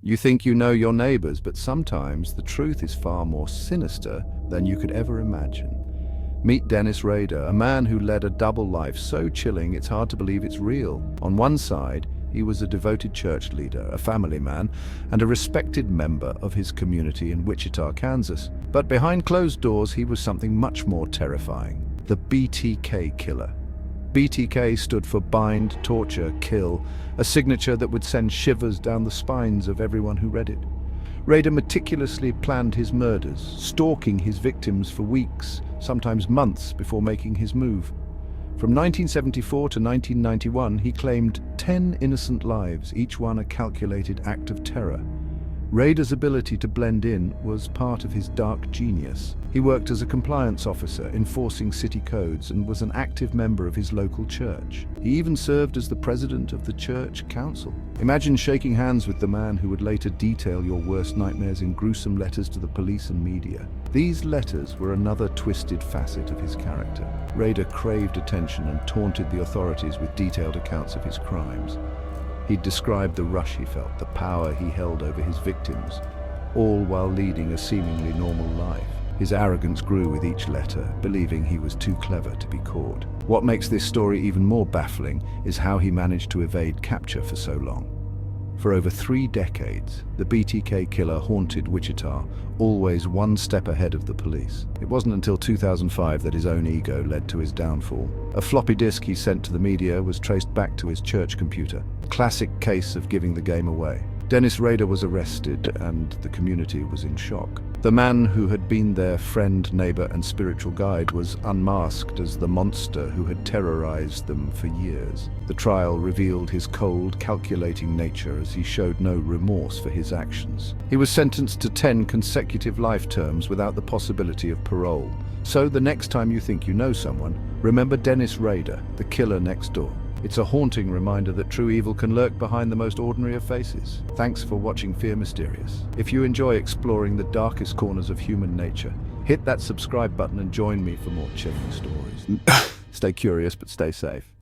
You think you know your neighbors, but sometimes the truth is far more sinister than you could ever imagine. Meet Dennis Rader, a man who led a double life so chilling it's hard to believe it's real. On one side, he was a devoted church leader, a family man, and a respected member of his community in Wichita, Kansas. But behind closed doors, he was something much more terrifying: the BTK Killer. BTK stood for bind, torture, kill, a signature that would send shivers down the spines of everyone who read it. Rader meticulously planned his murders, stalking his victims for weeks, sometimes months, before making his move. From 1974 to 1991, he claimed 10 innocent lives, each one a calculated act of terror. Rader's ability to blend in was part of his dark genius. He worked as a compliance officer, enforcing city codes, and was an active member of his local church. He even served as the president of the church council. Imagine shaking hands with the man who would later detail your worst nightmares in gruesome letters to the police and media. These letters were another twisted facet of his character. Rader craved attention and taunted the authorities with detailed accounts of his crimes. He described the rush he felt, the power he held over his victims, all while leading a seemingly normal life. His arrogance grew with each letter, believing he was too clever to be caught. What makes this story even more baffling is how he managed to evade capture for so long. For over 3 decades, the BTK Killer haunted Wichita, always one step ahead of the police. It wasn't until 2005 that his own ego led to his downfall. A floppy disk he sent to the media was traced back to his church computer. Classic case of giving the game away. Dennis Rader was arrested, and the community was in shock. The man who had been their friend, neighbor, and spiritual guide was unmasked as the monster who had terrorized them for years. The trial revealed his cold, calculating nature as he showed no remorse for his actions. He was sentenced to 10 consecutive life terms without the possibility of parole. So the next time you think you know someone, remember Dennis Rader, the killer next door. It's a haunting reminder that true evil can lurk behind the most ordinary of faces. Thanks for watching Fear Mysterious. If you enjoy exploring the darkest corners of human nature, hit that subscribe button and join me for more chilling stories. Stay curious, but stay safe.